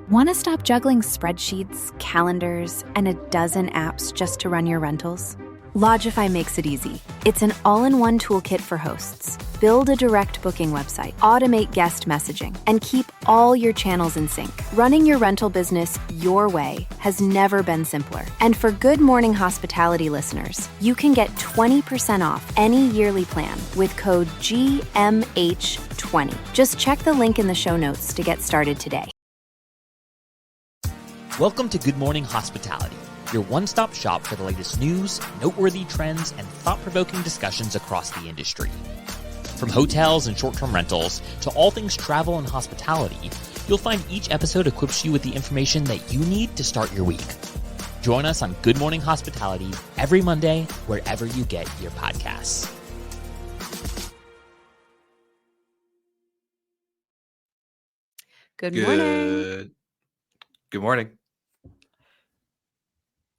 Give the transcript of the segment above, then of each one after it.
Want to stop juggling spreadsheets, calendars, and a dozen apps just to run your rentals? Logify makes it easy. It's an all-in-one toolkit for hosts. Build a direct booking website, automate guest messaging, and keep all your channels in sync. Running your rental business your way has never been simpler. And for Good Morning Hospitality listeners, you can get 20% off any yearly plan with code GMH20. Just check the link in the show notes to get started today. Welcome to Good Morning Hospitality, your one-stop shop for the latest news, noteworthy trends, and thought-provoking discussions across the industry. From hotels and short-term rentals to all things travel and hospitality, you'll find each episode equips you with the information that you need to start your week. Join us on Good Morning Hospitality every Monday, wherever you get your podcasts. Good morning. Good morning.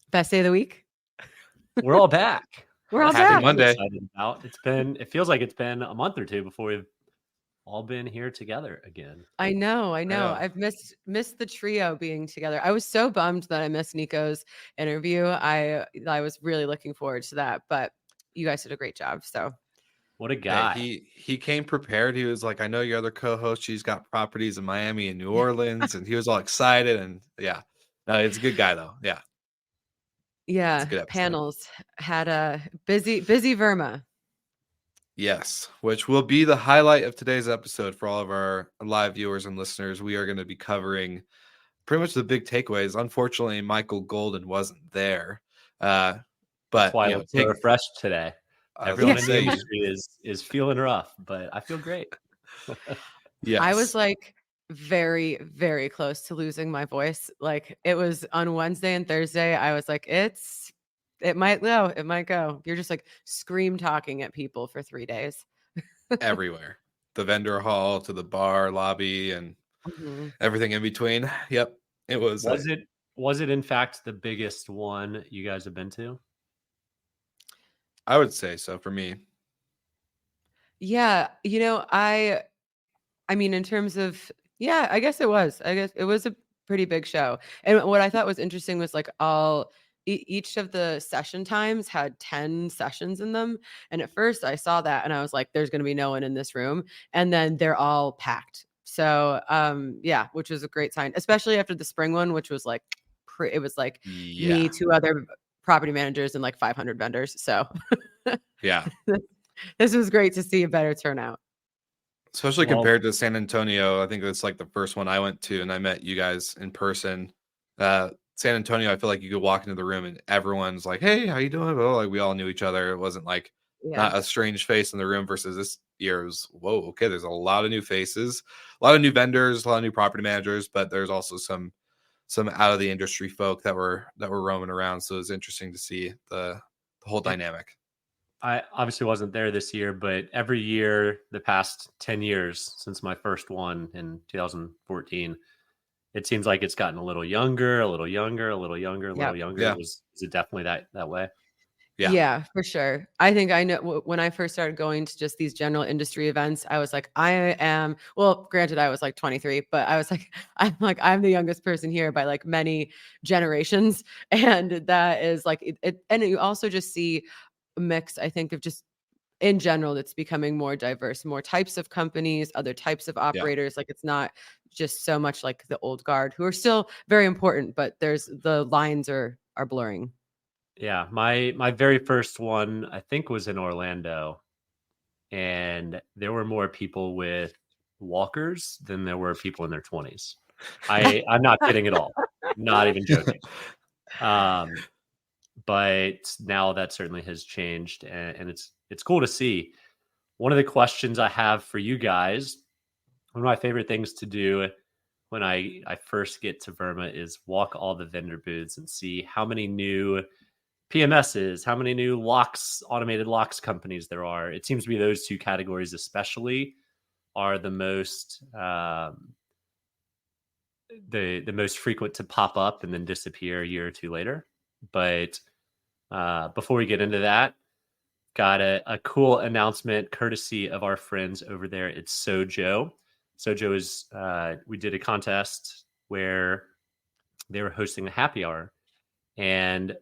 Best day of the week. We're all back. We're all Happy back. Monday. It feels like it's been a month or two before we've all been here together again. I know. Yeah. I've missed the trio being together. I was so bummed that I missed Nico's interview. I was really looking forward to that, but you guys did a great job. So What a guy. He came prepared. He was like, I know your other co-host, she's got properties in Miami and New Orleans, and he was all excited. And yeah, no, it's a good guy though. Yeah. yeah, It's a good episode. panels had a busy VRMA. Yes, which will be the highlight of today's episode for all of our live viewers and listeners. We are going to be covering pretty much the big takeaways. Unfortunately, Michael Golden wasn't there. But That's why you I know, look so refreshed today. I was Everyone gonna in the say, industry is feeling rough, but I feel great. yes. I was like very, very close to losing my voice. Like it was on Wednesday and Thursday. I was like, it might go. You're just like scream talking at people for 3 days. everywhere. The vendor hall to the bar lobby and Mhm. everything in between. Yep. It was. Was it in fact the biggest one you guys have been to? I would say so for me. Yeah, I mean, in terms of, yeah, I guess it was. I guess it was a pretty big show. And what I thought was interesting was like each of the session times had 10 sessions in them. And at first I saw that and I was like, there's going to be no one in this room. And then they're all packed. So, yeah, which was a great sign, especially after the spring one, which was like, it was like Yeah. me, 2 other property managers and like 500 vendors. So Yeah. this was great to see a better turnout. Especially Well- compared to San Antonio. I think that's like the first one I went to and I met you guys in person. San Antonio, I feel like you could walk into the room and everyone's like, hey, how you doing? Well, like we all knew each other. It wasn't like Yeah. not a strange face in the room versus this year. It was, whoa, okay, there's a lot of new faces, a lot of new vendors, a lot of new property managers, but there's also some out of the industry folk that were roaming around. So it was interesting to see the whole dynamic. I obviously wasn't there this year, but every year, the past 10 years since my first one in 2014, it seems like it's gotten a little younger, a little younger, a little younger, a little younger. Yeah. Is it definitely that way? Yeah. Yeah, for sure. I think I know when I first started going to just these general industry events, I was like, well, granted, I was like 23, but I was like, I'm the youngest person here by like many generations. And that is like, and you also just see a mix, I think, of just in general, that's becoming more diverse, more types of companies, other types of operators. Like it's not just so much like the old guard who are still very important, but the lines are blurring. Yeah, my very first one I think was in Orlando, and there were more people with walkers than there were people in their 20s. I'm not kidding at all. Not even joking. But now that certainly has changed, and it's cool to see. One of the questions I have for you guys, one of my favorite things to do when I first get to VRMA is walk all the vendor booths and see how many new PMSs, how many new automated locks companies there are. It seems to be those two categories especially are the most the most frequent to pop up and then disappear a year or two later. But before we get into that, got a cool announcement courtesy of our friends over there at Sojo. Sojo is we did a contest where they were hosting a happy hour, and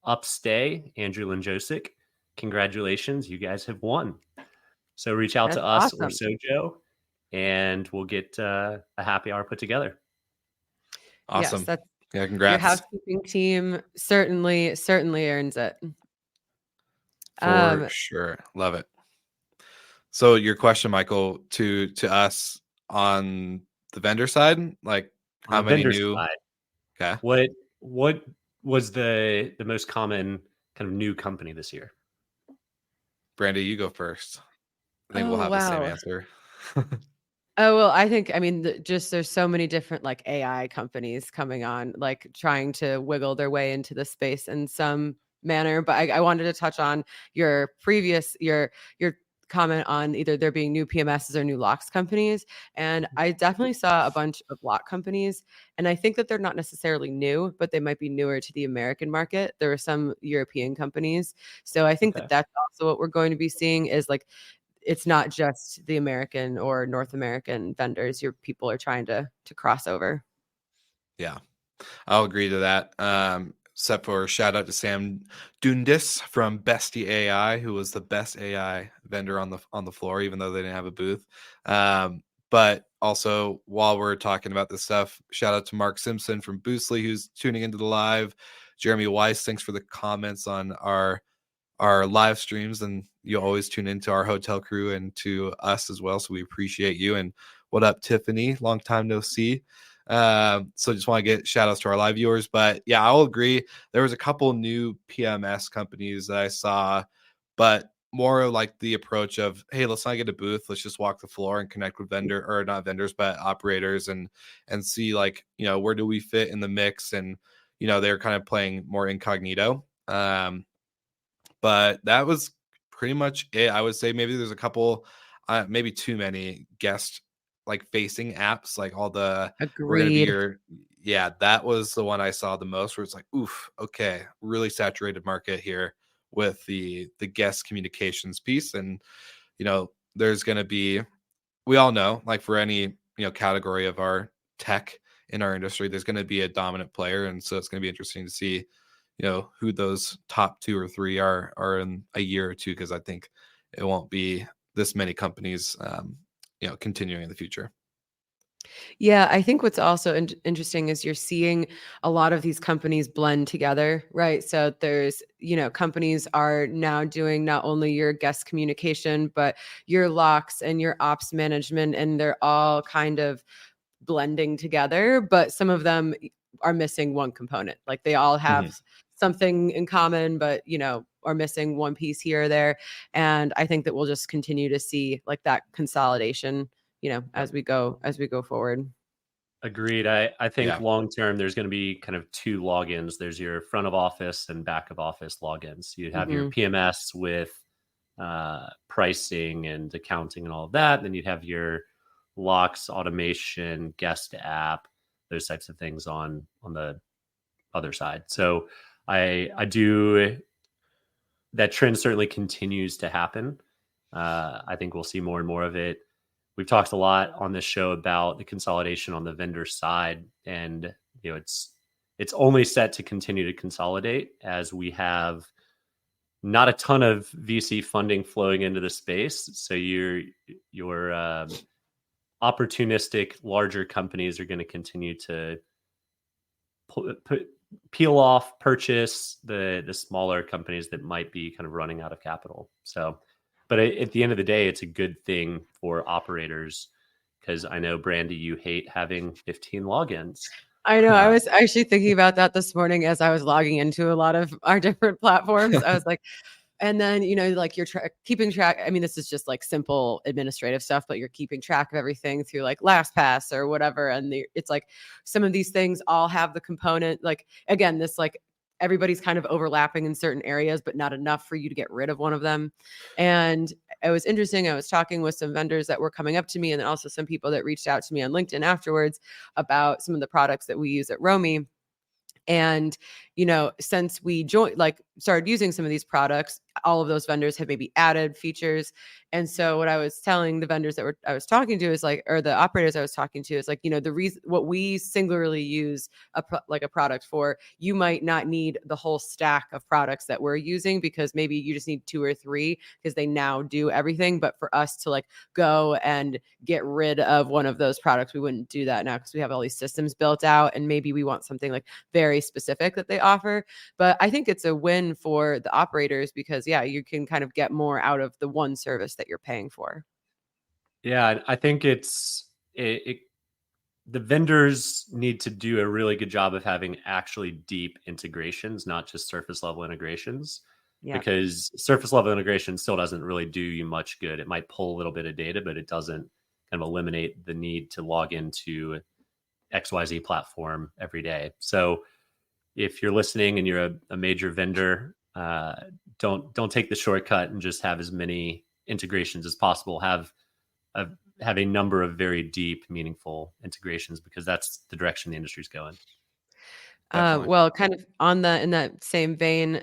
Upstay, Andrew Linjosic, congratulations, you guys have won. So reach out That's to us or awesome. Sojo, and we'll get a happy hour put together. Awesome. Yes, that's Yeah, your congrats. housekeeping team certainly earns it. For sure. Love it. So your question, Michael, to us on the vendor side, like On how the many vendor new? side, Okay. what was the most common kind of new company this year? Brandy, you go first. I think we'll Oh, have the same wow. answer. Oh, well, I think, I mean, just there's so many different like AI companies coming on, like trying to wiggle their way into the space in some manner. But I wanted to touch on your previous, your comment on either there being new PMSs or new locks companies. And I definitely saw a bunch of lock companies. And I think that they're not necessarily new, but they might be newer to the American market. There are some European companies. So I think Okay. that that's also what we're going to be seeing is like, it's not just the American or North American vendors. Your people are trying to cross over. Yeah, I'll agree to that. Except for shout out to Sam Dundis from Bestie AI, who was the best AI vendor on the floor, even though they didn't have a booth. But also, while we're talking about this stuff, shout out to Mark Simpson from Boostly, who's tuning into the live. Jeremy Weiss, thanks for the comments on our live streams, and you always tune into our hotel crew and to us as well. So we appreciate you. And what up, Tiffany? Long time no see. So just want to get shout outs to our live viewers. But yeah, I'll agree. There was a couple new PMS companies that I saw, but more like the approach of, hey, let's not get a booth. Let's just walk the floor and connect with not vendors, but operators and see like, where do we fit in the mix? And, they're kind of playing more incognito. But that was pretty much it. I would say maybe there's a couple, maybe too many guest like facing apps, like all the we're gonna be Agreed. yeah, that was the one I saw the most where it's like, oof, okay, really saturated market here with the guest communications piece. And there's gonna be, we all know, like for any category of our tech in our industry, there's going to be a dominant player, and so it's going to be interesting to see who those top 2 or 3 are in a year or two, because I think it won't be this many companies continuing in the future. Yeah, I think what's also interesting is you're seeing a lot of these companies blend together, right? So there's, companies are now doing not only your guest communication, but your locks and your ops management, and they're all kind of blending together, but some of them are missing one component. Like they all have something in common, but are missing one piece here or there. And I think that we'll just continue to see like that consolidation, as we go forward. Agreed. I think Yeah. long term, there's going to be kind of 2 logins. There's your front of office and back of office logins. You have your PMS with pricing and accounting and all of that. Then you'd have your locks, automation, guest app, those types of things on the other side. So I do, that trend certainly continues to happen. I think we'll see more and more of it. We've talked a lot on this show about the consolidation on the vendor side, and it's only set to continue to consolidate as we have not a ton of VC funding flowing into the space. So your opportunistic larger companies are going to continue to peel off, purchase the smaller companies that might be kind of running out of capital. So, but at the end of the day, it's a good thing for operators, because I know, Brandy, you hate having 15 logins. I know. I was actually thinking about that this morning as I was logging into a lot of our different platforms. I was like, and then, like you're keeping track. I mean, this is just like simple administrative stuff, but you're keeping track of everything through like LastPass or whatever. And it's like some of these things all have the component, like, again, this like everybody's kind of overlapping in certain areas, but not enough for you to get rid of one of them. And it was interesting. I was talking with some vendors that were coming up to me, and then also some people that reached out to me on LinkedIn afterwards about some of the products that we use at Romy. And, since we started using some of these products, all of those vendors have maybe added features. And so what I was telling the vendors I was talking to is or the operators I was talking to is the reason what we singularly use a product for, you might not need the whole stack of products that we're using, because maybe you just need 2 or 3 because they now do everything. But for us to go and get rid of one of those products, we wouldn't do that now because we have all these systems built out, and maybe we want something very specific that they offer. But I think it's a win for the operators because you can kind of get more out of the one service that you're paying for. Yeah, I think the vendors need to do a really good job of having actually deep integrations, not just surface level integrations. Yeah. Because surface level integration still doesn't really do you much good. It might pull a little bit of data, but it doesn't kind of eliminate the need to log into XYZ platform every day. So if you're listening and you're a major vendor, don't take the shortcut and just have as many integrations as possible. Have a number of very deep, meaningful integrations, because that's the direction the industry's going. Well, kind of in that same vein,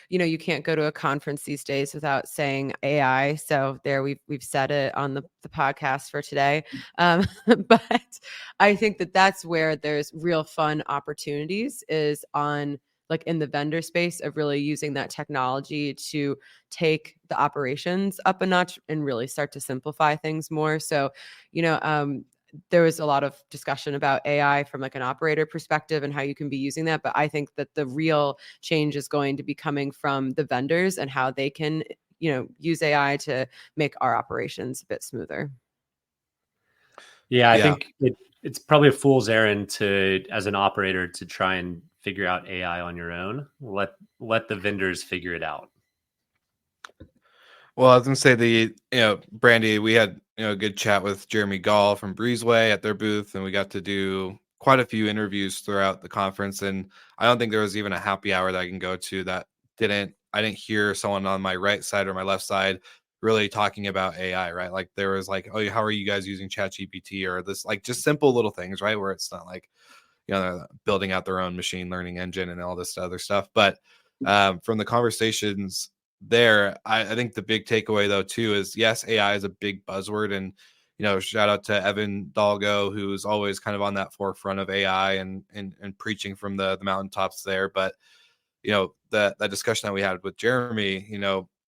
you can't go to a conference these days without saying AI. So there, we've said it on the podcast for today. But I think that's where there's real fun opportunities is on in the vendor space of really using that technology to take the operations up a notch and really start to simplify things more. So, there was a lot of discussion about AI from an operator perspective and how you can be using that. But I think that the real change is going to be coming from the vendors and how they can, use AI to make our operations a bit smoother. Yeah, I think it's probably a fool's errand as an operator to try and figure out AI on your own. Let the vendors figure it out. Well, I was gonna say Brandy, we had a good chat with Jeremy Gall from Breezeway at their booth, and we got to do quite a few interviews throughout the conference. And I don't think there was even a happy hour that I can go to that I didn't hear someone on my right side or my left side really talking about AI, right? Like there was oh, how are you guys using ChatGPT or this, just simple little things, right? Where it's not they're building out their own machine learning engine and all this other stuff. But from the conversations there, I think the big takeaway though too is, yes, AI is a big buzzword, and shout out to Evan Dalgo, who's always kind of on that forefront of AI and preaching from the mountaintops there. But that discussion that we had with Jeremy,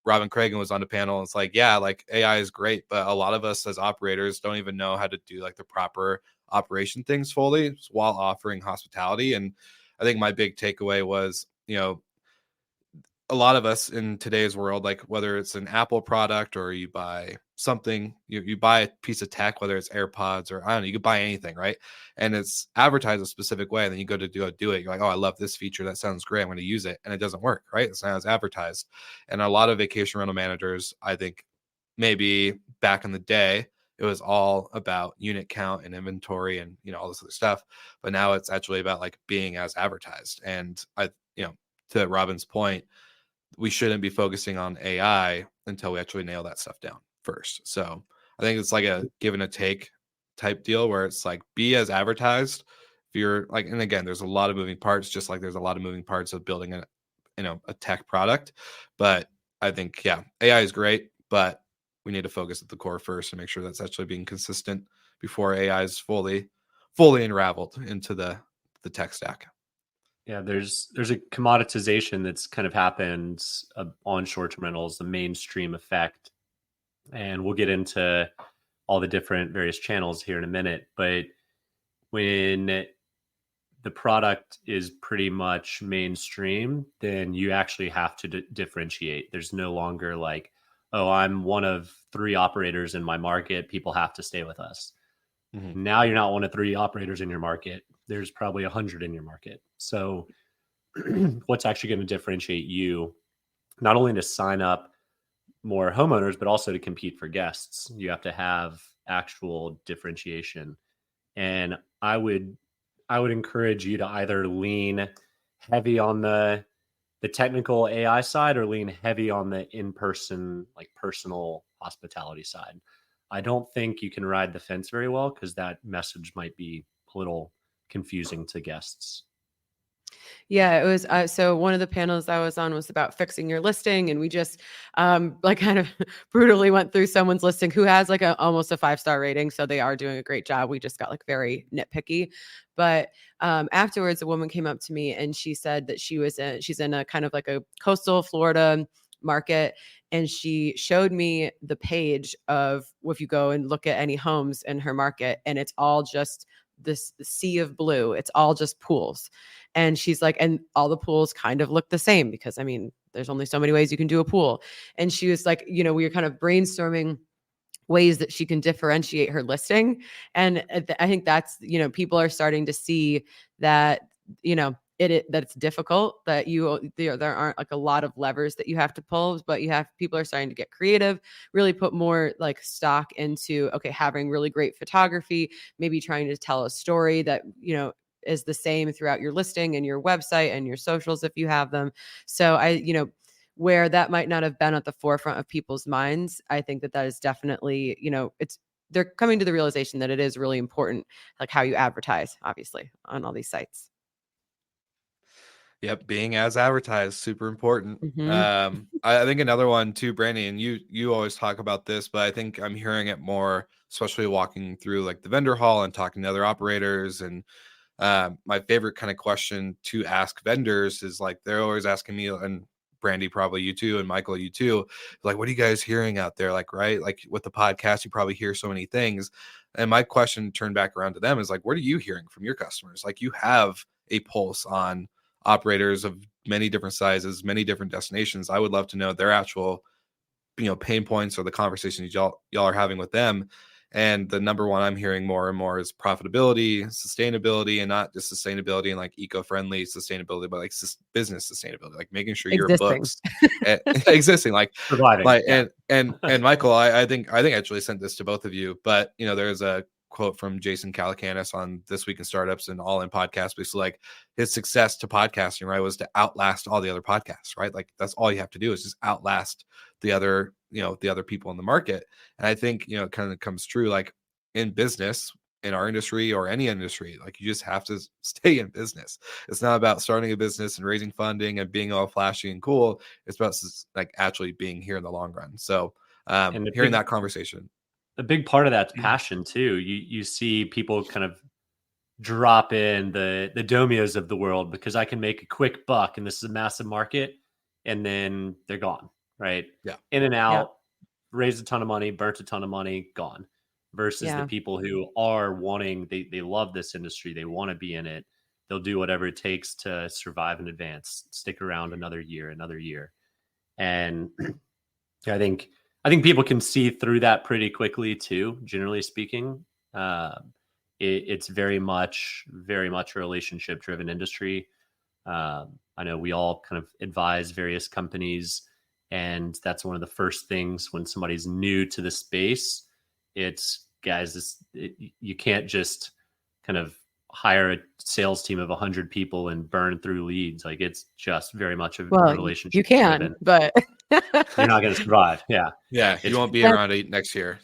Robin Cragen was on the panel. It's AI is great, but a lot of us as operators don't even know how to do the proper operation things fully while offering hospitality. And I think my big takeaway was, a lot of us in today's world, whether it's an Apple product or you buy something, you buy a piece of tech, whether it's AirPods or I don't know, you could buy anything, right? And it's advertised a specific way, and then you go to do it. You're like, oh, I love this feature. That sounds great. I'm going to use it. And it doesn't work, right? It's not as advertised. And a lot of vacation rental managers, I think maybe back in the day, it was all about unit count and inventory and, all this other stuff. But now it's actually about being as advertised. And to Robin's point, we shouldn't be focusing on AI until we actually nail that stuff down first. So I think it's a give and a take type deal where it's be as advertised. If you're and again, there's a lot of moving parts, just like there's a lot of moving parts of building a tech product. But I think, AI is great, but we need to focus at the core first and make sure that's actually being consistent before AI is fully unraveled into the tech stack. Yeah, there's a commoditization that's kind of happened on short-term rentals, the mainstream effect, and we'll get into all the different various channels here in a minute. But when the product is pretty much mainstream, then you actually have to differentiate. There's no longer oh, I'm one of 3 operators in my market, people have to stay with us. Mm-hmm. Now you're not one of 3 operators in your market. There's probably 100 in your market. So what's actually going to differentiate you, not only to sign up more homeowners, but also to compete for guests? You have to have actual differentiation. And I would encourage you to either lean heavy on the technical AI side or lean heavy on the in-person, personal hospitality side. I don't think you can ride the fence very well because that message might be a little confusing to guests. Yeah, it was. So one of the panels I was on was about fixing your listing, and we just like kind of brutally went through someone's listing who has like almost a 5-star rating, so they are doing a great job. We just got like very nitpicky, but afterwards, a woman came up to me and she said that she's in a kind of like a coastal Florida market, and she showed me the page of, if you go and look at any homes in her market, and it's all just this sea of blue. It's all just pools. And she's like, and all the pools kind of look the same because I mean, there's only so many ways you can do a pool. And she was like, we were kind of brainstorming ways that she can differentiate her listing. And I think that's, people are starting to see that, that it's difficult, that there aren't like a lot of levers that you have to pull, but people are starting to get creative, really put more like stock into, okay, having really great photography, maybe trying to tell a story that, is the same throughout your listing and your website and your socials if you have them. So where that might not have been at the forefront of people's minds, I think that is definitely, they're coming to the realization that it is really important, like how you advertise, obviously, on all these sites. Yep, being as advertised, super important. Mm-hmm. I think another one too, Brandy, and you always talk about this, but I think I'm hearing it more, especially walking through like the vendor hall and talking to other operators. And my favorite kind of question to ask vendors is like, they're always asking me, and Brandy, probably you too, and Michael, you too, like, what are you guys hearing out there? Like, right? Like with the podcast, you probably hear so many things. And my question turned back around to them is like, what are you hearing from your customers? Like, you have a pulse on operators of many different sizes, many different destinations. I would love to know their actual, pain points or the conversations y'all are having with them. And the number one I'm hearing more and more is profitability, sustainability, and not just sustainability and like eco-friendly sustainability, but like business sustainability, like making sure your Existing. books existing, like Surviving. Yeah. and Michael, I think I actually sent this to both of you, but there's a quote from Jason Calacanis on This Week in Startups and All In podcast, basically like his success to podcasting, right, was to outlast all the other podcasts, right? Like that's all you have to do is just outlast the other, the other people in the market. And I think, it kind of comes true, like in business, in our industry or any industry, like you just have to stay in business. It's not about starting a business and raising funding and being all flashy and cool. It's about like actually being here in the long run. So And hearing that conversation. a big part of that's passion too. You see people kind of drop in the Domios of the world because I can make a quick buck and this is a massive market, and then they're gone, right? Yeah. In and out, raised a ton of money, burnt a ton of money, gone. Versus the people who are wanting, they love this industry, they want to be in it. They'll do whatever it takes to survive and advance, stick around another year. And I think people can see through that pretty quickly too, generally speaking. It's very much a relationship driven industry. I know we all kind of advise various companies, and that's one of the first things when somebody's new to the space. It's guys, you can't just kind of hire a sales team of 100 people and burn through leads. Like it's just very much a relationship. You can, driven. but you're not going to survive. Yeah. You won't be around 8 next year.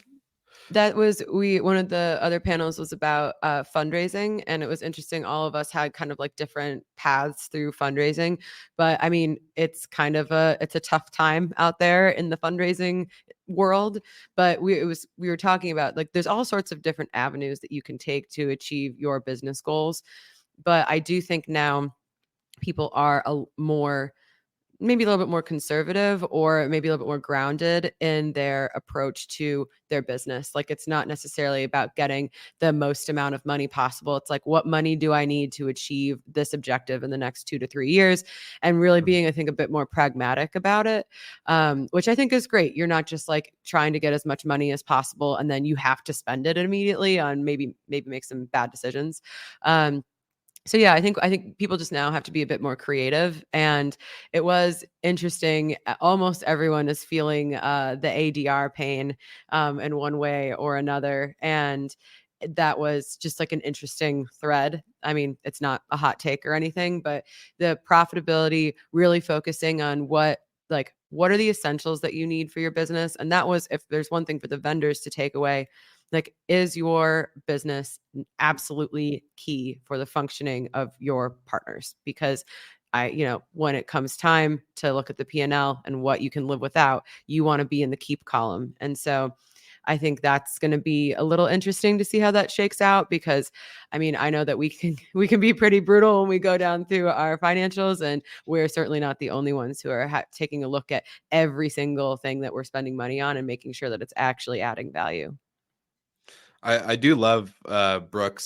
That was one of the other panels was about fundraising, and it was interesting. All of us had kind of like different paths through fundraising, but I mean, it's kind of it's a tough time out there in the fundraising world. But we were talking about like there's all sorts of different avenues that you can take to achieve your business goals. But I do think now people are maybe a little bit more conservative or maybe a little bit more grounded in their approach to their business. Like it's not necessarily about getting the most amount of money possible. It's like, what money do I need to achieve this objective in the next 2 to 3 years? And really being, I think, a bit more pragmatic about it, which I think is great. You're not just like trying to get as much money as possible and then you have to spend it immediately on maybe make some bad decisions. So yeah, I think people just now have to be a bit more creative, and it was interesting. Almost everyone is feeling the ADR pain in one way or another, and that was just like an interesting thread. I mean, it's not a hot take or anything, but the profitability, really focusing on what are the essentials that you need for your business, and that was, if there's one thing for the vendors to take away, Like, is your business absolutely key for the functioning of your partners? Because when it comes time to look at the P&L and what you can live without, you want to be in the keep column. And so I think that's going to be a little interesting to see how that shakes out, because I know that we can be pretty brutal when we go down through our financials, and we're certainly not the only ones who are taking a look at every single thing that we're spending money on and making sure that it's actually adding value. I do love Brooke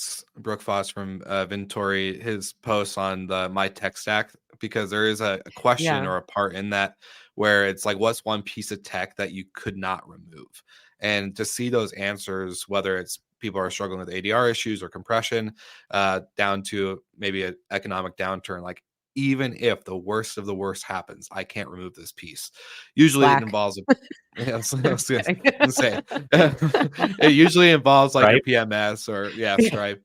Foss from Vintori, his posts on the My Tech Stack, because there is a question Yeah. or a part in that where it's like, what's one piece of tech that you could not remove? And to see those answers, whether it's people are struggling with ADR issues or compression, down to maybe an economic downturn, like even if the worst of the worst happens, I can't remove this piece. Usually it Slack. involves a yeah, I I'm was just kidding. gonna say it usually involves like a Right? PMS or Stripe.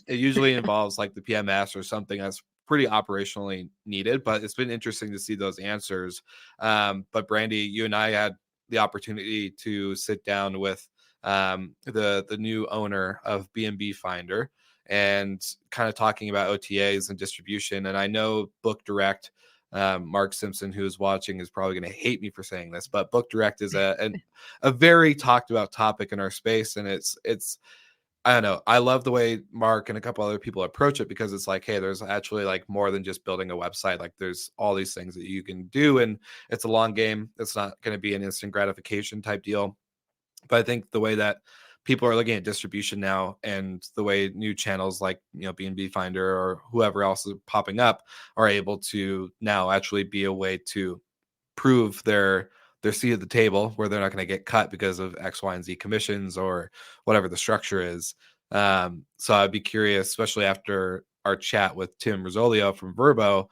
It usually involves like the PMS or something that's pretty operationally needed, but it's been interesting to see those answers. But Brandy, you and I had the opportunity to sit down with the new owner of B&B Finder and kind of talking about OTAs and distribution. And I know Book Direct, Mark Simpson, who is watching, is probably going to hate me for saying this, but Book Direct is a very talked about topic in our space, and it's I don't know. I love the way Mark and a couple other people approach it, because it's like, hey, there's actually like more than just building a website. Like there's all these things that you can do, and it's a long game. It's not going to be an instant gratification type deal. But I think the way that people are looking at distribution now, and the way new channels like B&B Finder or whoever else is popping up are able to now actually be a way to prove their seat at the table, where they're not going to get cut because of X, Y, and Z commissions or whatever the structure is. So I'd be curious, especially after our chat with Tim Rosolio from Verbo,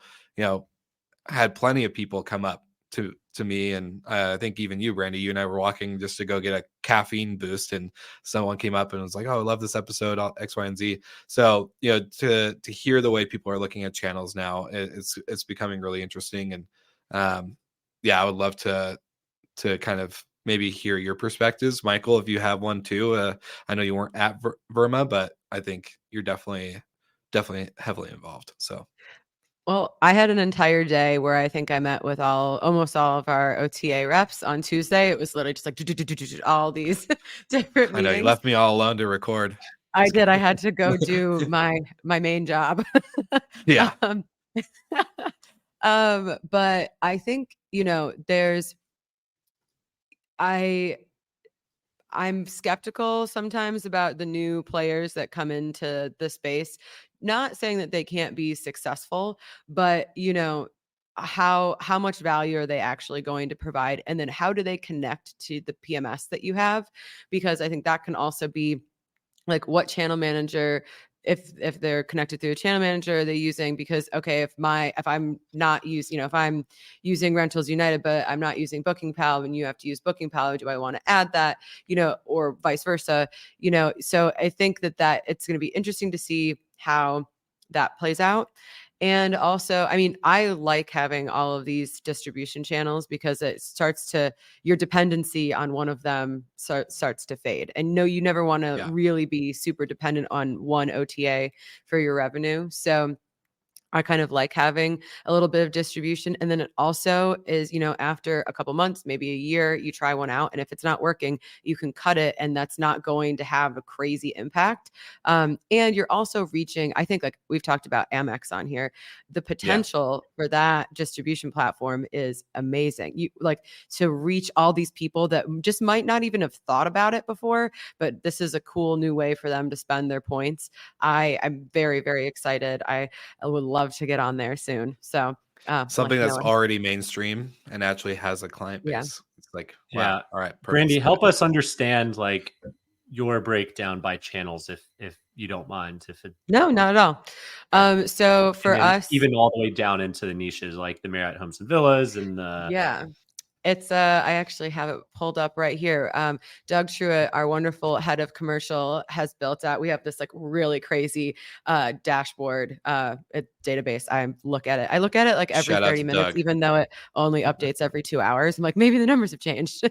had plenty of people come up to me, and I think even you, Brandy, you and I were walking just to go get a caffeine boost, and someone came up and was like, "Oh, I love this episode, X, Y, and Z." So to hear the way people are looking at channels now, it's becoming really interesting, and yeah, I would love to kind of maybe hear your perspectives, Michael, if you have one too. I know you weren't at VRMA, but I think you're definitely heavily involved. So Well, I had an entire day where I think I met with almost all of our OTA reps on Tuesday. It was literally just like all these different I know you meetings. left me all alone to record. I did. I had to go do my main job. Yeah. Um, but I think, I'm skeptical sometimes about the new players that come into the space. Not saying that they can't be successful, but how much value are they actually going to provide, and then how do they connect to the PMS that you have? Because I think that can also be like, what channel manager, if they're connected through a channel manager, are they using? Because okay, if I'm not using, if I'm using Rentals United but I'm not using Booking Pal, and you have to use Booking Pal, do I want to add that, or vice versa? So I think that it's going to be interesting to see how that plays out. And also, I like having all of these distribution channels, because it starts to, your dependency on one of them starts to fade. And no, you never want to Yeah. really be super dependent on one OTA for your revenue. So I kind of like having a little bit of distribution. And then it also is, after a couple months, maybe a year, you try one out. And if it's not working, you can cut it. And that's not going to have a crazy impact. And you're also reaching, I think, like we've talked about Amex on here, the potential for that distribution platform is amazing. You like to reach all these people that just might not even have thought about it before, but this is a cool new way for them to spend their points. I'm very, very excited. I would love to get on there soon. So Something that's already mainstream and actually has a client Yeah. base. It's like, wow. Yeah. All right. Perfect. Brandy, help us understand like your breakdown by channels, if you don't mind. No, not at all. So for us, even all the way down into the niches like the Marriott Homes and Villas and the It's I actually have it pulled up right here. Doug Truitt, our wonderful head of commercial, has built out. We have this like really crazy dashboard database. I look at it like every Shout out 30 to minutes, Doug. even though it only updates every 2 hours. I'm like, maybe the numbers have changed.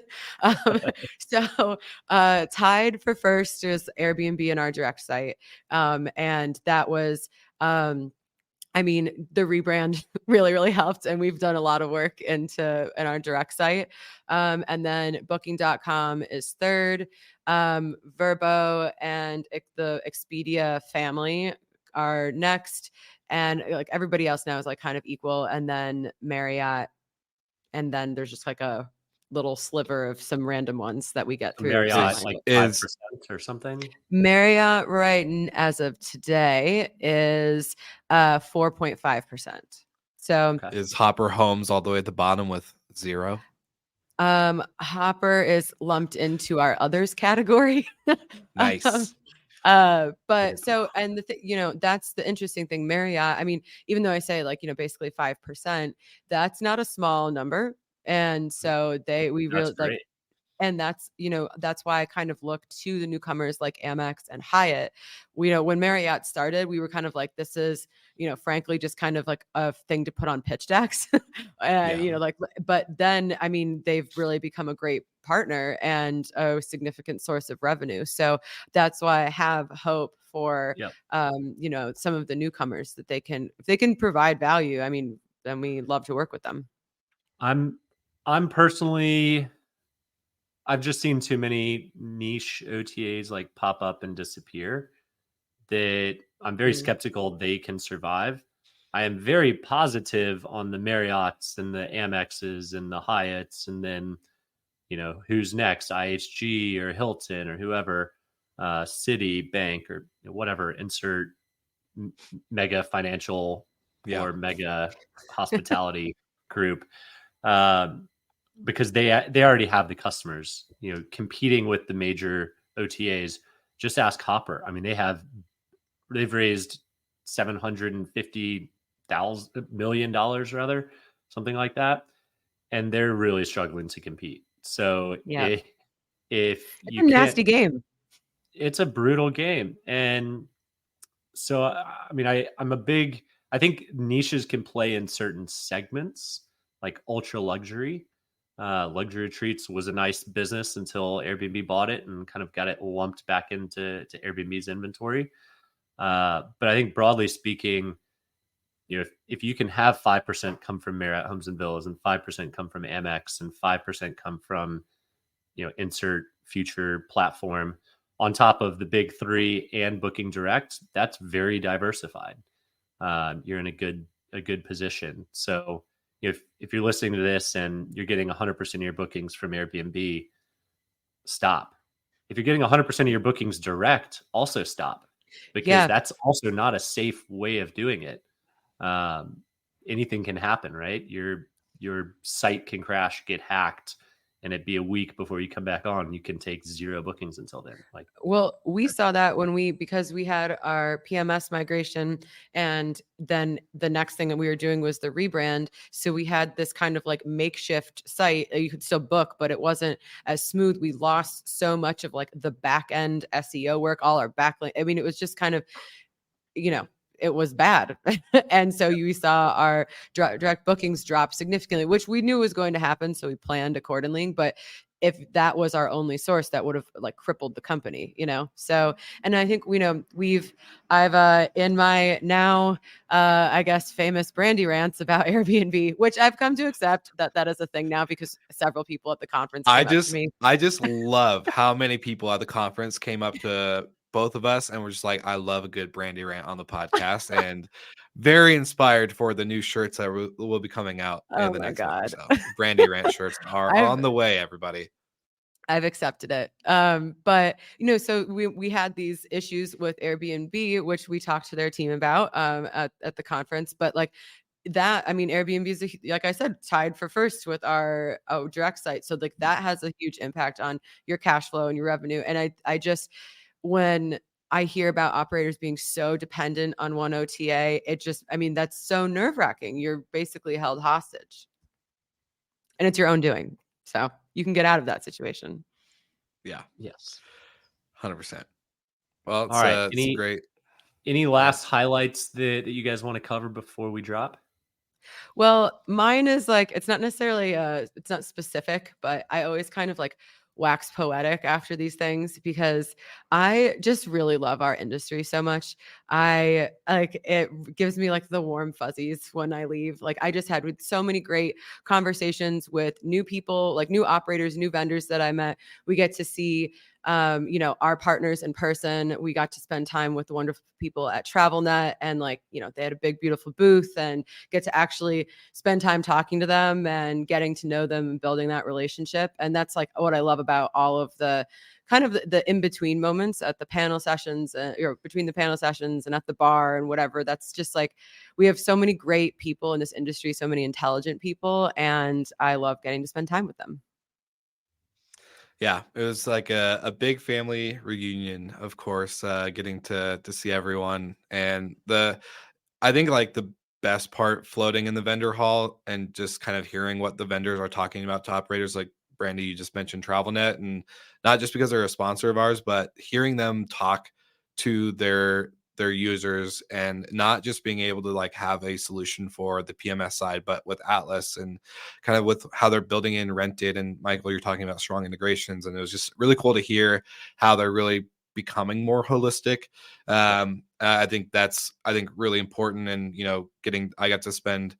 So tied for first is Airbnb and our direct site. And that was I mean, the rebrand really helped, and we've done a lot of work in our direct site. And then booking.com is third. Verbo and the Expedia family are next. And like everybody else now is like kind of equal. And then Marriott. And then there's just like a little sliver of some random ones that we get through. Marriott, Is- like is- 5% or something. Marriott as of today is 4.5%. So Okay. Is Hopper Homes all the way at the bottom with 0? Hopper is lumped into our others category. Nice. But so, and that's the interesting thing. Marriott, I mean, even though I say like, basically 5%, that's not a small number. And so we That's really like, great. and that's why I kind of look to the newcomers like Amex and Hyatt. When Marriott started, we were kind of like, this is, frankly, just kind of like a thing to put on pitch decks. And, Yeah. but then, I mean, they've really become a great partner and a significant source of revenue. So that's why I have hope for, Yep. some of the newcomers that if they can provide value, I mean, then we love to work with them. I'm personally, I've just seen too many niche OTAs like pop up and disappear that I'm very skeptical they can survive. I am very positive on the Marriotts and the Amexes and the Hyatts, and then, who's next, IHG or Hilton or whoever, Citibank or whatever, insert mega financial Yeah. or mega hospitality group. Because they already have the customers, competing with the major OTAs. Just ask Hopper. I mean, they've raised $750 million rather, something like that, and they're really struggling to compete. So Yeah, if it's you a can't, nasty game. it's a brutal game. And so, I mean, I think niches can play in certain segments, like ultra luxury. Luxury retreats was a nice business until Airbnb bought it and kind of got it lumped back into Airbnb's inventory. But I think broadly speaking, if you can have 5% come from Marriott Homes and Villas and 5% come from Amex and 5% come from, insert future platform on top of the big three and Booking Direct, that's very diversified. You're in a good position. So if you're listening to this and you're getting 100% of your bookings from Airbnb, stop. If you're getting 100% of your bookings direct, also stop, because that's also not a safe way of doing it. Anything can happen, right? Your site can crash, get hacked, and it'd be a week before you come back on. You can take 0 bookings until then. Well, we saw that because we had our PMS migration, and then the next thing that we were doing was the rebrand. So we had this kind of like makeshift site. You could still book, but it wasn't as smooth. We lost so much of like the back end SEO work, all our backlink. I mean, it was just kind of, it was bad. And so you saw our direct bookings drop significantly, which we knew was going to happen. So we planned accordingly. But if that was our only source, that would have like crippled the company, So, and I think, I've in my now, I guess, famous Brandy rants about Airbnb, which I've come to accept that is a thing now because several people at the conference came up to me. I just love how many people at the conference came up to both of us and were just like, I love a good Brandy rant on the podcast, and very inspired for the new shirts that will be coming out in the next month or so. Brandy rant shirts are on the way, everybody. I've accepted it. But so we had these issues with Airbnb, which we talked to their team about at the conference. But like that, I mean, Airbnb is, like I said, tied for first with our direct site. So like that has a huge impact on your cash flow and your revenue. And I just, when I hear about operators being so dependent on one OTA, that's so nerve-wracking. You're basically held hostage. And it's your own doing. So you can get out of that situation. Yeah, Yes. 100%. Well, All right. it's a great. Any last highlights that you guys want to cover before we drop? Well, mine is like, it's not necessarily it's not specific, but I always kind of like wax poetic after these things because I just really love our industry so much. I like it gives me like the warm fuzzies when I leave. Like I just had with so many great conversations with new people, like new operators, new vendors that I met. We get to see our partners in person. We got to spend time with the wonderful people at TravelNet, and like, they had a big, beautiful booth, and get to actually spend time talking to them and getting to know them and building that relationship. And that's like what I love about all of the kind of the in-between moments at the panel sessions, or between the panel sessions and at the bar and whatever. That's just like, we have so many great people in this industry, so many intelligent people, and I love getting to spend time with them. Yeah, it was like a big family reunion, of course, getting to see everyone. And I think like the best part floating in the vendor hall and just kind of hearing what the vendors are talking about to operators, like Brandy, you just mentioned TravelNet, and not just because they're a sponsor of ours, but hearing them talk to their users and not just being able to like have a solution for the PMS side, but with Atlas and kind of with how they're building in Rented. And Michael, you're talking about strong integrations, and it was just really cool to hear how they're really becoming more holistic. I think that's really important. And I got to spend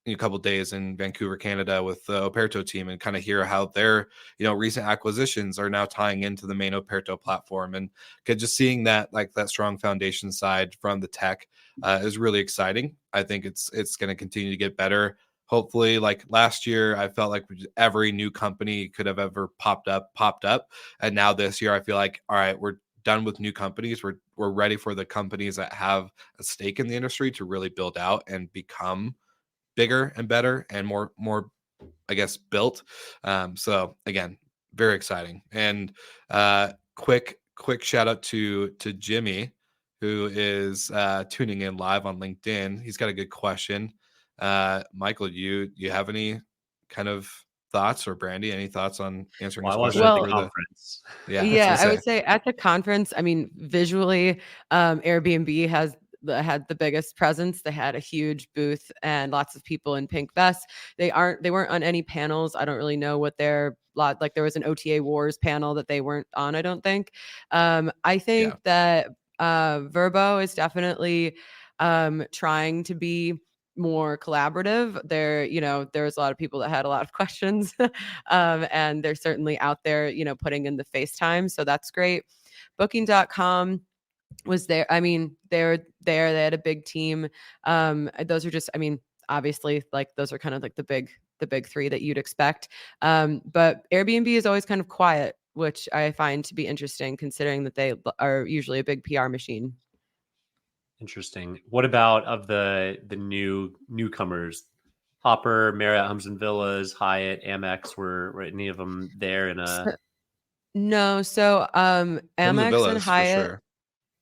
a couple of days in Vancouver, Canada, with the Operto team, and kind of hear how their recent acquisitions are now tying into the main Operto platform, and just seeing that like that strong foundation side from the tech is really exciting. I think it's going to continue to get better. Hopefully, like last year, I felt like every new company could have ever popped up, and now this year, I feel like, all right, we're done with new companies. We're ready for the companies that have a stake in the industry to really build out and become bigger and better and more, I guess, built. So again, very exciting. And quick shout out to Jimmy, who is tuning in live on LinkedIn. He's got a good question. Michael, you have any kind of thoughts, or Brandy, any thoughts on answering his I question? wasn't at the conference. Yeah, I would say at the conference, I mean, visually, Airbnb had the biggest presence. They had a huge booth and lots of people in pink vests. They weren't on any panels. I don't really know what their lot, like there was an OTA Wars panel that they weren't on, I don't think. I think that Verbo is definitely trying to be more collaborative. There's a lot of people that had a lot of questions, and they're certainly out there, putting in the FaceTime. So that's great. Booking.com was there. I mean, they're there. They had a big team. Those are just, I mean, obviously, like those are kind of like the big three that you'd expect. But Airbnb is always kind of quiet, which I find to be interesting considering that they are usually a big PR machine. Interesting. What about of the newcomers? Hopper, Marriott Homes and Villas, Hyatt, Amex, were any of them there in a? No. So Amex and Hyatt. Sure.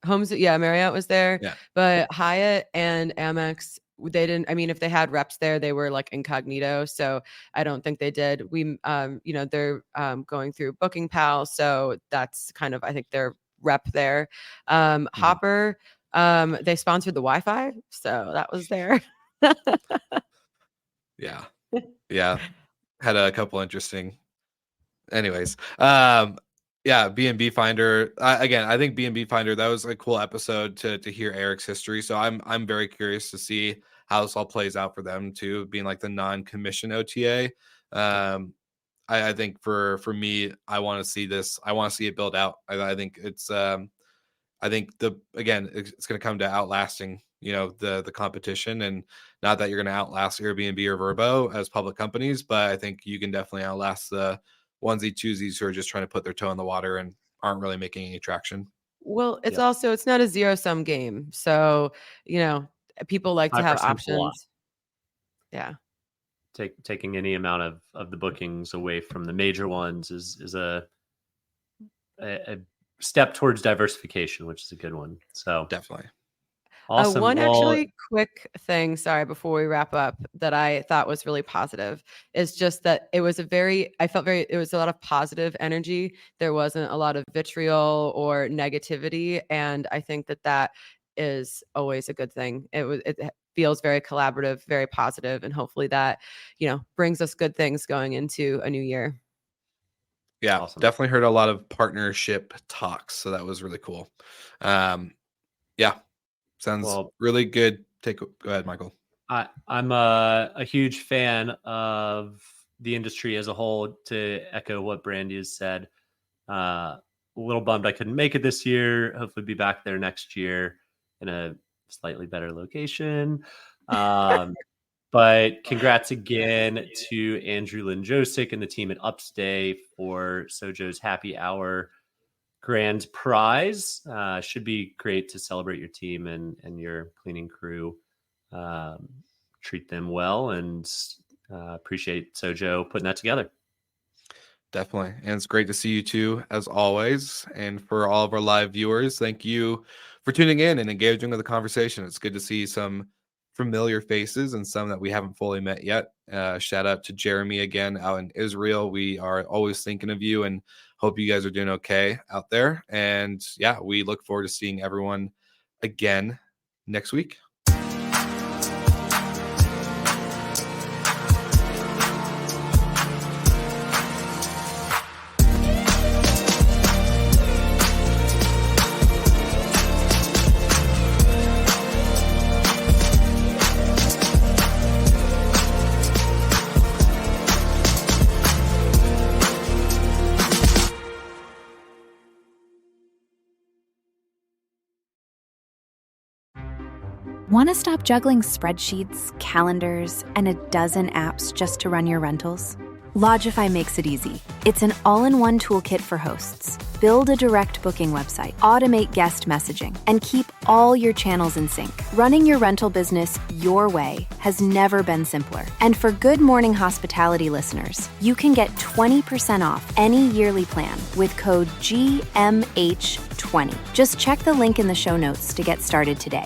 Marriott was there, Yeah. but Hyatt and Amex, they didn't. I mean, if they had reps there, they were like incognito, so I don't think they did. They're going through Booking Pal, so that's kind of, I think, their rep there. Hopper, they sponsored the Wi-Fi, so that was there. Yeah, had a couple interesting. Anyways, B&B Finder. Again, I think B&B Finder, that was a cool episode to hear Eric's history. So I'm very curious to see how this all plays out for them too, being like the non-commission OTA. I think for me, I want to see this. I want to see it build out. I think it's I think it's going to come to outlasting, the competition, and not that you're going to outlast Airbnb or Verbo as public companies, but I think you can definitely outlast the onesie twosies who are just trying to put their toe in the water and aren't really making any traction. Well, it's not a zero-sum game. So, people like to have options. Yeah. Taking any amount of the bookings away from the major ones is a step towards diversification, which is a good one. So definitely. Awesome. One Well, actually quick thing, sorry, before we wrap up, that I thought was really positive is just that it was it was a lot of positive energy. There wasn't a lot of vitriol or negativity. And I think that is always a good thing. It feels very collaborative, very positive, and hopefully that, brings us good things going into a new year. Yeah, awesome. definitely heard a lot of partnership talks, so that was really cool. Yeah, sounds Well, really good. Go ahead, Michael. I'm a huge fan of the industry as a whole. To echo what Brandy has said, a little bummed I couldn't make it this year. Hopefully, be back there next year in a slightly better location. But congrats again to Andrew Lynn Josick and the team at Upstay for Sojo's Happy Hour grand prize. Should be great to celebrate your team and your cleaning crew. Treat them well, and appreciate Sojo putting that together. Definitely. And it's great to see you too, as always. And for all of our live viewers, thank you for tuning in and engaging with the conversation. It's good to see some familiar faces and some that we haven't fully met yet. Shout out to Jeremy again out in Israel. We are always thinking of you and hope you guys are doing okay out there. And yeah, we look forward to seeing everyone again next week. Want to stop juggling spreadsheets, calendars, and a dozen apps just to run your rentals? Logify makes it easy. It's an all-in-one toolkit for hosts. Build a direct booking website, automate guest messaging, and keep all your channels in sync. Running your rental business your way has never been simpler. And for Good Morning Hospitality listeners, you can get 20% off any yearly plan with code GMH20. Just check the link in the show notes to get started today.